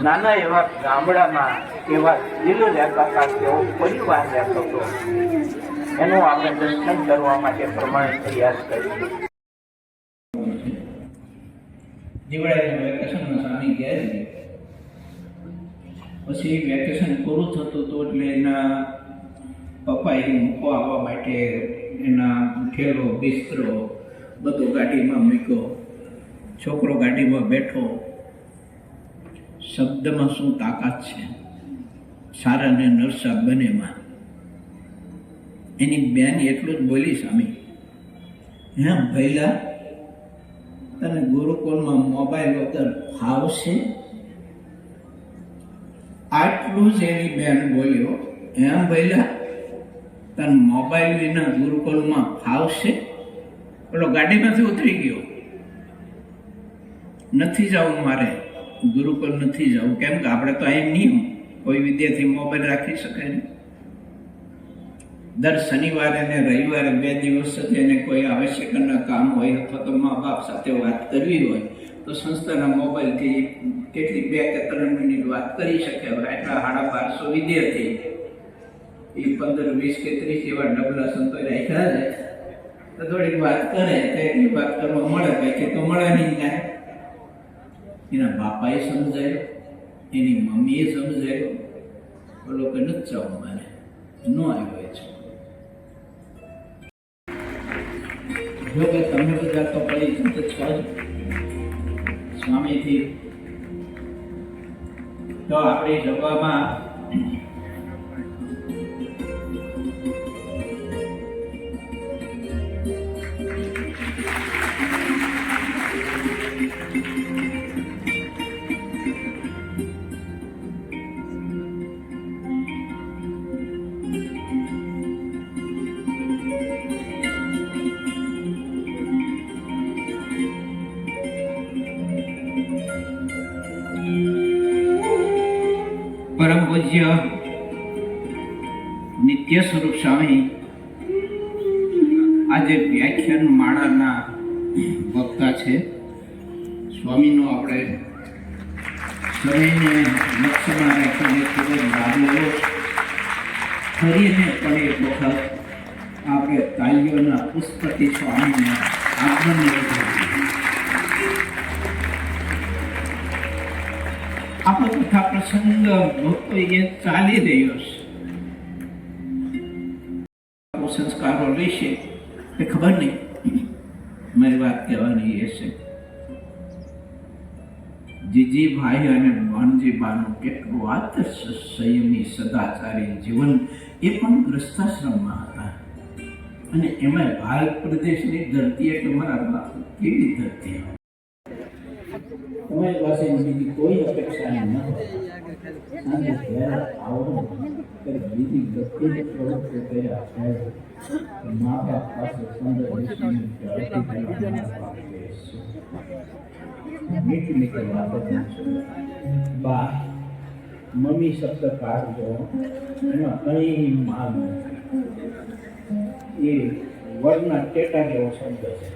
નાના એવા ગામડામાં એવા દિલ રહેતા હતા, એવો પરિવાર રહેતો હતો. એનું આપણે દર્શન કરવા માટે પ્રમાણે તૈયાર કરીએ. દિવાળીના વેકેશનમાં સ્વામી ગયા છે. પછી વેકેશન પૂરું થતું હતું એટલે એના પપ્પા એને મૂકવા આવવા માટે એના થેલો બિસ્તરો બધો ગાડીમાં મૂક્યો. છોકરો ગાડીમાં બેઠો. શબ્દમાં શું તાકાત છે, સારા ને નરસા બંનેમાં. એની બેન એટલું જ બોલી, સ્વામી હે ભૈલા તને ગુરુકુળમાં મોબાઈલ વગર ફાવશે? આટલું જ એની બેન બોલ્યો, એમ ભૈલા તને મોબાઈલ વિના ગુરુકુળમાં ફાવશે? પેલો ગાડીમાંથી ઉતરી ગયો. નથી જવું મારે, ગુરુકુળ નથી જવું. કેમ કે આપણે તો અહીં નિયમ, કોઈ વિદ્યાર્થી મોબાઈલ રાખી શકે નહીં. દર શનિવારે અને રવિવારે 2 દિવસ સુધી એને કોઈ આવશ્યકના કામ હોય અથવા તો મા બાપ સાથે વાત કરવી હોય તો સંસ્થાના મોબાઈલથી કેટલી 2 કે 3 મિનિટ વાત કરી શકે. એટલા 1250 વિદ્યાર્થી, એ 15, 20 કે 30 એવા ડબલા સંતોએ રાખ્યા છે. તો થોડીક વાત કરે તો એટલી વાત કરવા મળે, બાકી તો મળે નહીં કાંઈ. એના બાપાએ સમજાયો, એની મમ્મીએ સમજાયો, બોલો કે નથી જવું મારે, ન આવ્યો છે. જો કે તમે બધા તો પરિચિત છો જ સ્વામીથી, તો આપણી સભામાં પરમ પૂજ્ય નિત્ય સ્વરૂપ સ્વામી આજે વ્યાખ્યાન માળાના વક્તા છે. સ્વામીનો આપણે શરીરને લક્ષ્યમાં રાખીને ખૂબ જ લાભ લેવો. ફરીને પણ એક વખત આપણે તાલીઓના પુષ્પથી સ્વામીને આગમન લેવું. આપણો કથા પ્રસંગ ભક્તો એ ચાલી રહ્યો છે. સંસ્કારો લેશે એ ખબર નહીં. મારી વાત કહેવાની એ છે, જીજીભાઈ અને ભાણજીબાનું કેટલું આદર્શ સંયમી સદાચારી જીવન એ પણ ગ્રસ્તાશ્રમમાં હતા. અને એમાં ભારત પ્રદેશની ધરતી એટલે મારા કેવી ધરતી હોય. તમારી પાસે બીજી કોઈ અપેક્ષા ન હોય. સાંજે ઘેર આવો ત્યારે બીજી બધી પ્રવૃત્તિ કર્યા છે. મા બાપ પાસે 15-20 મિનિટ મીઠી મીઠી વાતો બા મમ્મી શબ્દ કાઢજો, એમાં કંઈ માંગ નથી. એ વડના ટેટા જેવો શબ્દ છે.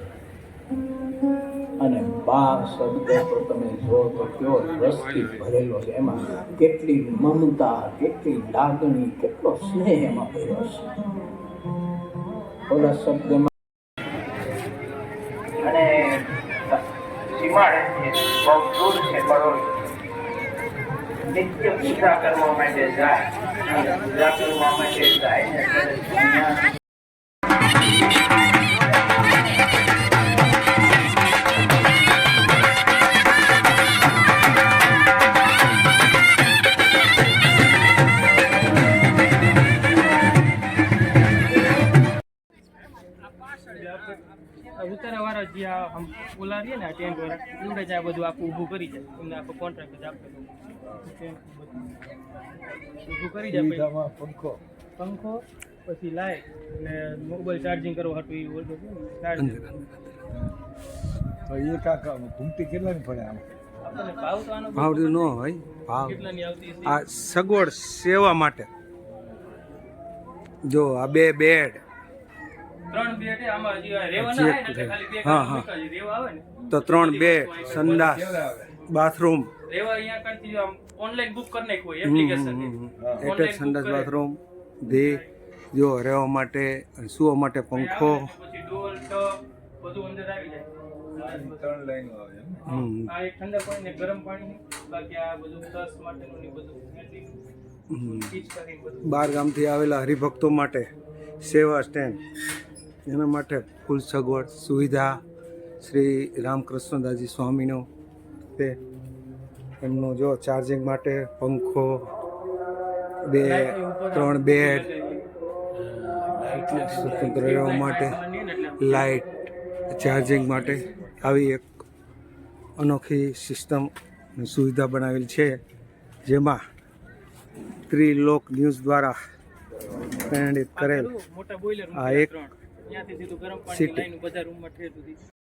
અને 12 શબ્દ તો તમે જો તો કેવો રસથી ભરેલો છે. એમાં કેટલી મમતા, કેટલી લાગણી, કેટલો સ્નેહ એમાં ભર્યો છે. ઓલા શબ્દમાં અને સીમાડે બહુ દૂર છે બરોબર. નિત્ય પૂજા કરવા માટે જાય, પૂજા કરવા માટે જાય. ઉતારાવાળા જે ઓલા રહીએ ને ટેન્ટ વાળા એવડે જ આ બધું આખું ઊભું કરી જાય. એમને આખો કોન્ટ્રાક્ટ જ આપતો ઊભું કરી જાય. પંખો પછી લાઈટ અને મોબાઈલ ચાર્જિંગ કરવા હતું એ ઓર્ડર તો એ કાકા ઘૂમતી કેટલાની પડે આમ? ભાવ તો આનો ભાવ ન હોય, ભાવ કેટલાની આવતી આ સગવડ સેવા માટે. જો આ 2 બેડ 3 બેડ આમાં જે રહેવાના આવે ને એટલે ખાલી 2 હા હા રેવા આવે ને તો 3 બેડ સંડાસ બાથરૂમ રેવા અહીંયા કાંથી આમ ઓનલાઈન બુક કરી નાખ્યું હોય એપ્લિકેશન એટેચ સંડાસ બાથરૂમ ધી જો રહેવા માટે અને સૂવા માટે પંખો પછી ડોલ ટબ બધું અંદર આવી જાય આ એક ઠંડા પાણી ને ગરમ પાણી બાકી આ બધું સસ માટેનું ને બધું પિચકારી બધું બાર ગામથી આવેલા હરિભક્તો માટે સેવા સ્ટેન્ડ એના માટે ફૂલ સગવડ સુવિધા શ્રી રામકૃષ્ણદાસજી સ્વામીનો તે એમનો જો ચાર્જિંગ માટે પંખો 3 બેડ સ્વતંત્ર રહેવા માટે લાઇટ ચાર્જિંગ માટે આવી એક અનોખી સિસ્ટમ અને સુવિધા બનાવેલ છે જેમાં ત્રિલોક ન્યૂઝ દ્વારા પ્રેરિત કરેલ મોટા બોઈલર આ એક ત્યાંથી સીધું ગરમ City. પાણી લાઈન બધા રૂમમાં ઠેર સુધી